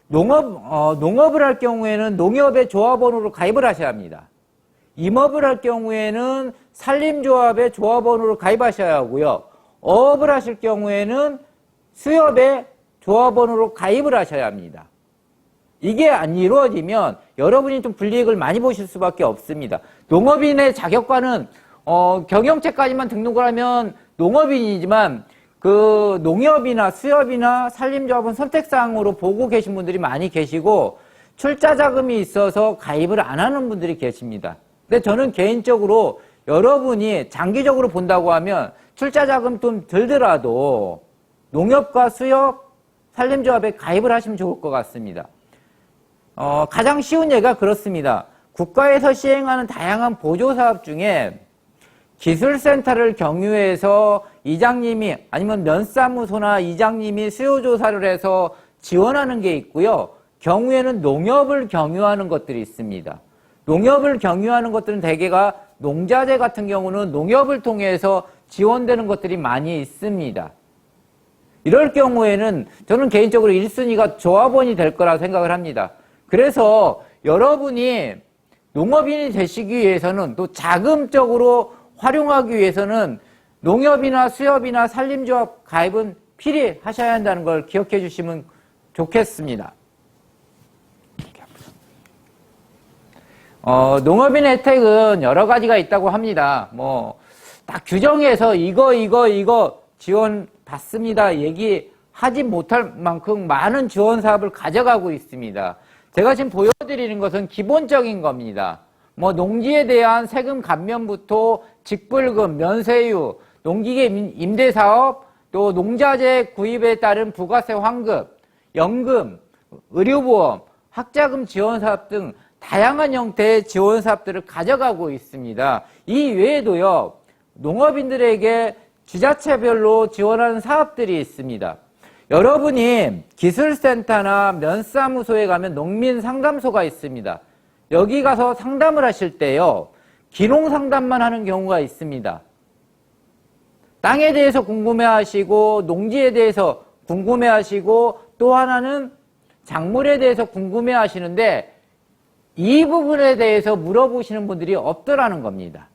농업을 할 경우에는 농협의 조합원으로 가입을 하셔야 합니다. 임업을 할 경우에는 산림조합의 조합원으로 가입하셔야 하고요. 어업을 하실 경우에는 수협의 조합원으로 가입을 하셔야 합니다. 이게 안 이루어지면 여러분이 좀 불이익을 많이 보실 수밖에 없습니다. 농업인의 자격과는 경영체까지만 등록을 하면 농업인이지만 그 농협이나 수협이나 산림조합은 선택사항으로 보고 계신 분들이 많이 계시고 출자자금이 있어서 가입을 안 하는 분들이 계십니다. 근데 저는 개인적으로 여러분이 장기적으로 본다고 하면 출자자금 좀 들더라도 농협과 수협, 산림조합에 가입을 하시면 좋을 것 같습니다. 가장 쉬운 예가 그렇습니다. 국가에서 시행하는 다양한 보조사업 중에 기술센터를 경유해서 이장님이 아니면 면사무소나 이장님이 수요조사를 해서 지원하는 게 있고요. 경우에는 농협을 경유하는 것들이 있습니다. 농협을 경유하는 것들은 대개가 농자재 같은 경우는 농협을 통해서 지원되는 것들이 많이 있습니다. 이럴 경우에는 저는 개인적으로 1순위가 조합원이 될 거라 생각을 합니다. 그래서 여러분이 농업인이 되시기 위해서는 또 자금적으로 활용하기 위해서는 농협이나 수협이나 산림조합 가입은 필히 하셔야 한다는 걸 기억해 주시면 좋겠습니다. 농업인 혜택은 여러 가지가 있다고 합니다. 딱 규정해서 이거 지원 받습니다. 얘기하지 못할 만큼 많은 지원 사업을 가져가고 있습니다. 제가 지금 보여드리는 것은 기본적인 겁니다. 농지에 대한 세금 감면부터 직불금, 면세유, 농기계 임대사업, 또 농자재 구입에 따른 부가세 환급, 연금, 의료보험, 학자금 지원사업 등 다양한 형태의 지원사업들을 가져가고 있습니다. 이 외에도요, 농업인들에게 지자체별로 지원하는 사업들이 있습니다. 여러분이 기술센터나 면사무소에 가면 농민상담소가 있습니다. 여기 가서 상담을 하실 때요, 기농상담만 하는 경우가 있습니다. 땅에 대해서 궁금해하시고 농지에 대해서 궁금해하시고 또 하나는 작물에 대해서 궁금해하시는데 이 부분에 대해서 물어보시는 분들이 없더라는 겁니다.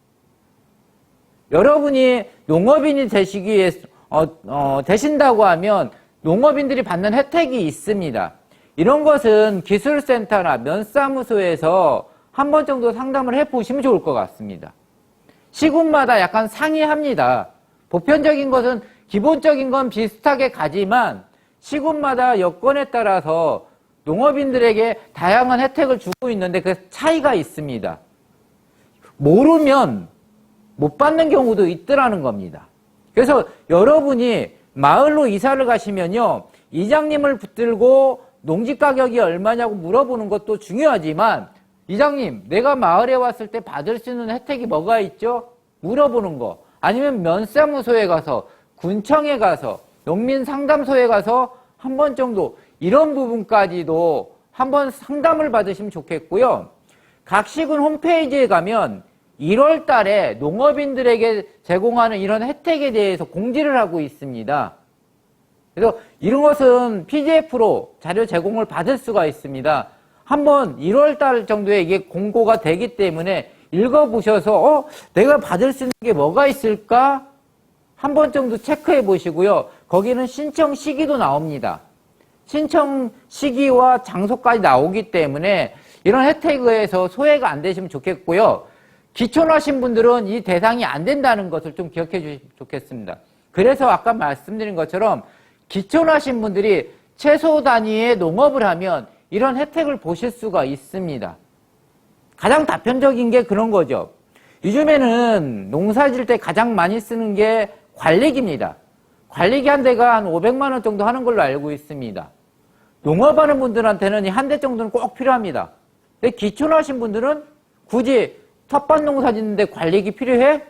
여러분이 농업인이 되시기 위해서 되신다고 하면 농업인들이 받는 혜택이 있습니다. 이런 것은 기술센터나 면사무소에서 한 번 정도 상담을 해보시면 좋을 것 같습니다. 시군마다 약간 상이합니다. 보편적인 것은 기본적인 건 비슷하게 가지만 시군마다 여건에 따라서 농업인들에게 다양한 혜택을 주고 있는데 그 차이가 있습니다. 모르면 못 받는 경우도 있더라는 겁니다. 그래서 여러분이 마을로 이사를 가시면요, 이장님을 붙들고 농지 가격이 얼마냐고 물어보는 것도 중요하지만 이장님, 내가 마을에 왔을 때 받을 수 있는 혜택이 뭐가 있죠? 물어보는 거. 아니면 면사무소에 가서, 군청에 가서, 농민상담소에 가서 한 번 정도 이런 부분까지도 한번 상담을 받으시면 좋겠고요. 각 시군 홈페이지에 가면 1월 달에 농업인들에게 제공하는 이런 혜택에 대해서 공지를 하고 있습니다. 그래서 이런 것은 PDF로 자료 제공을 받을 수가 있습니다. 한번 1월 달 정도에 이게 공고가 되기 때문에 읽어보셔서 내가 받을 수 있는 게 뭐가 있을까? 한 번 정도 체크해 보시고요. 거기는 신청 시기도 나옵니다. 신청 시기와 장소까지 나오기 때문에 이런 혜택에서 소외가 안 되시면 좋겠고요. 기촌하신 분들은 이 대상이 안 된다는 것을 좀 기억해 주시면 좋겠습니다. 그래서 아까 말씀드린 것처럼 기촌하신 분들이 최소 단위의 농업을 하면 이런 혜택을 보실 수가 있습니다. 가장 다편적인 게 그런 거죠. 요즘에는 농사 지을 때 가장 많이 쓰는 게 관리기입니다. 관리기 한 대가 한 500만 원 정도 하는 걸로 알고 있습니다. 농업하는 분들한테는 이 한 대 정도는 꼭 필요합니다. 근데 기촌하신 분들은 굳이 텃밭 농사 짓는데 관리기 필요해?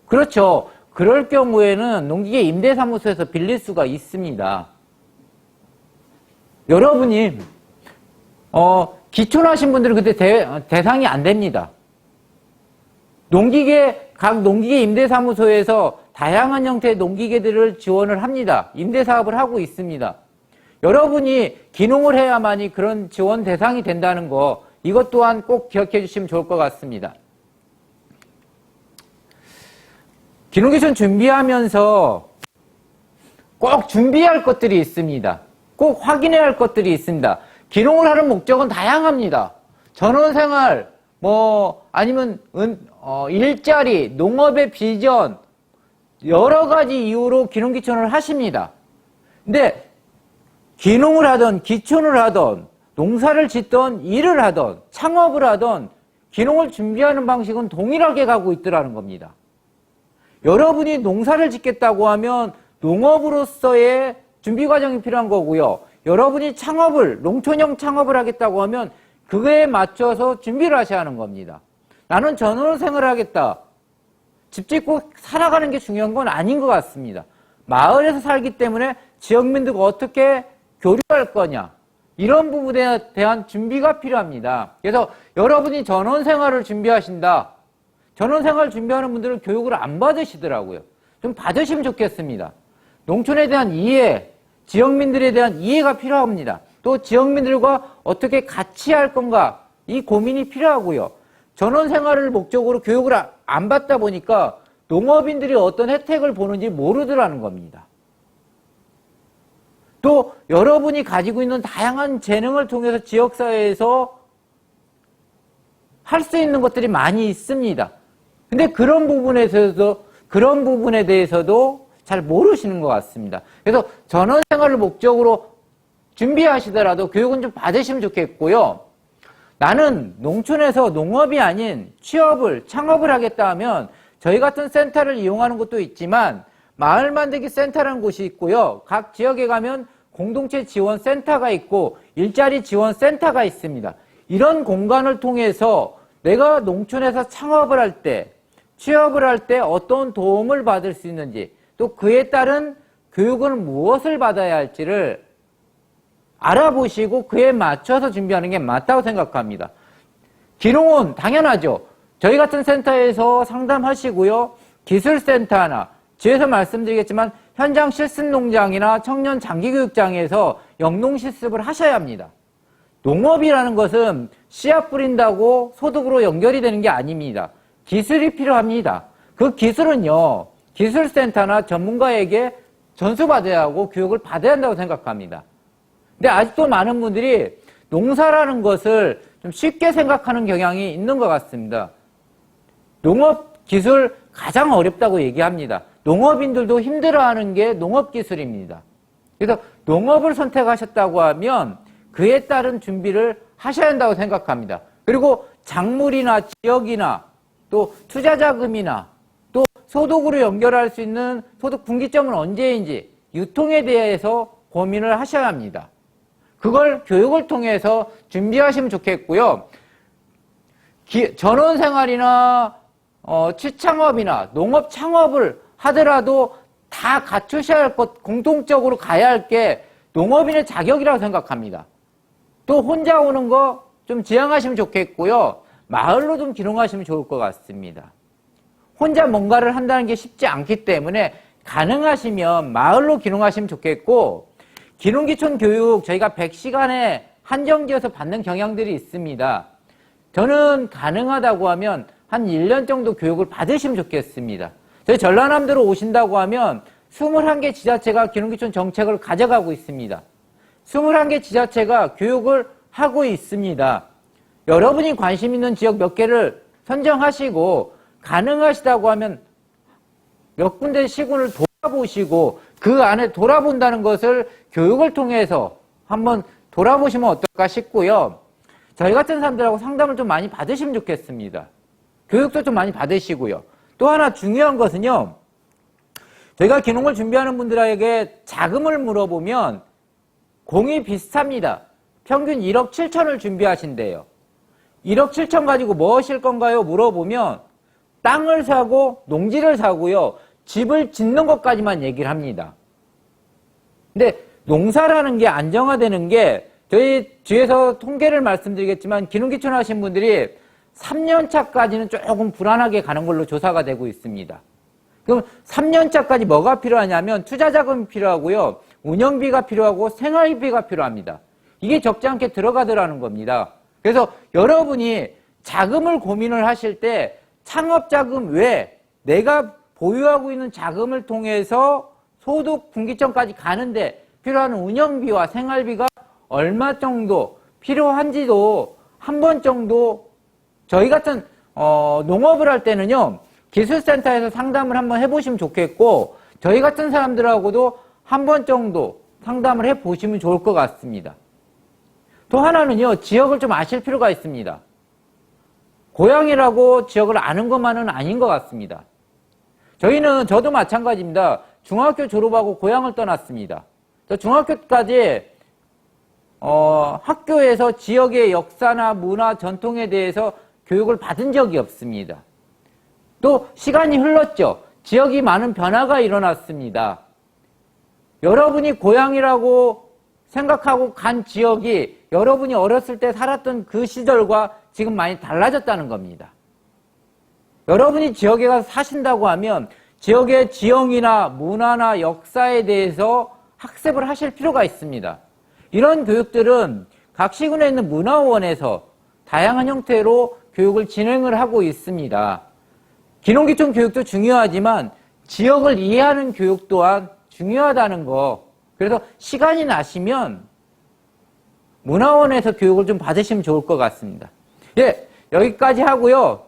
그렇죠. 그럴 경우에는 농기계 임대사무소에서 빌릴 수가 있습니다. 여러분이 기촌하신 분들은 그때 대상이 안 됩니다. 각 농기계 임대사무소에서 다양한 형태의 농기계들을 지원을 합니다. 임대사업을 하고 있습니다. 여러분이 기농을 해야만이 그런 지원 대상이 된다는 거, 이것 또한 꼭 기억해 주시면 좋을 것 같습니다. 기농기촌 준비하면서 꼭 준비할 것들이 있습니다. 꼭 확인해야 할 것들이 있습니다. 기농을 하는 목적은 다양합니다. 전원생활, 아니면 일자리, 농업의 비전, 여러 가지 이유로 기농기촌을 하십니다. 근데 기농을 하던, 기촌을 하던, 농사를 짓던, 일을 하던, 창업을 하던 기농을 준비하는 방식은 동일하게 가고 있더라는 겁니다. 여러분이 농사를 짓겠다고 하면 농업으로서의 준비 과정이 필요한 거고요. 여러분이 농촌형 창업을 하겠다고 하면 그거에 맞춰서 준비를 하셔야 하는 겁니다. 나는 전원생활을 하겠다. 집 짓고 살아가는 게 중요한 건 아닌 것 같습니다. 마을에서 살기 때문에 지역민들과 어떻게 교류할 거냐, 이런 부분에 대한 준비가 필요합니다. 그래서 여러분이 전원생활을 준비하신다. 전원생활 준비하는 분들은 교육을 안 받으시더라고요. 좀 받으시면 좋겠습니다. 농촌에 대한 이해, 지역민들에 대한 이해가 필요합니다. 또 지역민들과 어떻게 같이 할 건가, 이 고민이 필요하고요. 전원생활을 목적으로 교육을 안 받다 보니까 농업인들이 어떤 혜택을 보는지 모르더라는 겁니다. 또 여러분이 가지고 있는 다양한 재능을 통해서 지역사회에서 할 수 있는 것들이 많이 있습니다. 근데 그런 부분에 대해서도 잘 모르시는 것 같습니다. 그래서 전원생활을 목적으로 준비하시더라도 교육은 좀 받으시면 좋겠고요. 나는 농촌에서 농업이 아닌 창업을 하겠다 하면 저희 같은 센터를 이용하는 것도 있지만 마을 만들기 센터라는 곳이 있고요. 각 지역에 가면 공동체 지원 센터가 있고 일자리 지원 센터가 있습니다. 이런 공간을 통해서 내가 농촌에서 창업을 할 때, 취업을 할 때 어떤 도움을 받을 수 있는지, 또 그에 따른 교육은 무엇을 받아야 할지를 알아보시고 그에 맞춰서 준비하는 게 맞다고 생각합니다. 기농은 당연하죠. 저희 같은 센터에서 상담하시고요. 기술센터나, 뒤에서 말씀드리겠지만 현장 실습농장이나 청년 장기교육장에서 영농실습을 하셔야 합니다. 농업이라는 것은 씨앗 뿌린다고 소득으로 연결이 되는 게 아닙니다. 기술이 필요합니다. 그 기술은요, 기술센터나 전문가에게 전수받아야 하고 교육을 받아야 한다고 생각합니다. 근데 아직도 많은 분들이 농사라는 것을 좀 쉽게 생각하는 경향이 있는 것 같습니다. 농업 기술 가장 어렵다고 얘기합니다. 농업인들도 힘들어하는 게 농업 기술입니다. 그래서 농업을 선택하셨다고 하면 그에 따른 준비를 하셔야 한다고 생각합니다. 그리고 작물이나 지역이나 또 투자자금이나 또 소득으로 연결할 수 있는 소득 분기점은 언제인지 유통에 대해서 고민을 하셔야 합니다. 그걸 교육을 통해서 준비하시면 좋겠고요. 전원생활이나 취창업이나 농업 창업을 하더라도 다 갖추셔야 할 것, 공통적으로 가야 할 게 농업인의 자격이라고 생각합니다. 또 혼자 오는 거 좀 지양하시면 좋겠고요. 마을로 좀 기농하시면 좋을 것 같습니다. 혼자 뭔가를 한다는 게 쉽지 않기 때문에 가능하시면 마을로 기농하시면 좋겠고, 기농기촌 교육 저희가 100시간에 한정지어서 받는 경향들이 있습니다. 저는 가능하다고 하면 한 1년 정도 교육을 받으시면 좋겠습니다. 저희 전라남도로 오신다고 하면 21개 지자체가 기농기촌 정책을 가져가고 있습니다. 21개 지자체가 교육을 하고 있습니다. 여러분이 관심 있는 지역 몇 개를 선정하시고 가능하시다고 하면 몇 군데 시군을 돌아보시고 그 안에 돌아본다는 것을 교육을 통해서 한번 돌아보시면 어떨까 싶고요. 저희 같은 사람들하고 상담을 좀 많이 받으시면 좋겠습니다. 교육도 좀 많이 받으시고요. 또 하나 중요한 것은요. 저희가 기농을 준비하는 분들에게 자금을 물어보면 공이 비슷합니다. 평균 1억 7천을 준비하신대요. 1억 7천 가지고 뭐 하실 건가요? 물어보면 땅을 사고 농지를 사고요. 집을 짓는 것까지만 얘기를 합니다. 근데 농사라는 게 안정화되는 게 저희 뒤에서 통계를 말씀드리겠지만 기농기촌 하신 분들이 3년 차까지는 조금 불안하게 가는 걸로 조사가 되고 있습니다. 그럼 3년 차까지 뭐가 필요하냐면 투자 자금이 필요하고요. 운영비가 필요하고 생활비가 필요합니다. 이게 적지 않게 들어가더라는 겁니다. 그래서 여러분이 자금을 고민을 하실 때 창업 자금 외에 내가 보유하고 있는 자금을 통해서 소득 분기점까지 가는데 필요한 운영비와 생활비가 얼마 정도 필요한지도 한 번 정도 저희 같은 농업을 할 때는요. 기술센터에서 상담을 한번 해보시면 좋겠고 저희 같은 사람들하고도 한 번 정도 상담을 해보시면 좋을 것 같습니다. 또 하나는요. 지역을 좀 아실 필요가 있습니다. 고향이라고 지역을 아는 것만은 아닌 것 같습니다. 저도 마찬가지입니다. 중학교 졸업하고 고향을 떠났습니다. 중학교까지 학교에서 지역의 역사나 문화, 전통에 대해서 교육을 받은 적이 없습니다. 또 시간이 흘렀죠. 지역이 많은 변화가 일어났습니다. 여러분이 고향이라고 생각하고 간 지역이 여러분이 어렸을 때 살았던 그 시절과 지금 많이 달라졌다는 겁니다. 여러분이 지역에 가서 사신다고 하면 지역의 지형이나 문화나 역사에 대해서 학습을 하실 필요가 있습니다. 이런 교육들은 각 시군에 있는 문화원에서 다양한 형태로 교육을 진행을 하고 있습니다. 기농기촌 교육도 중요하지만 지역을 이해하는 교육 또한 중요하다는 거. 그래서 시간이 나시면 문화원에서 교육을 좀 받으시면 좋을 것 같습니다. 예, 여기까지 하고요.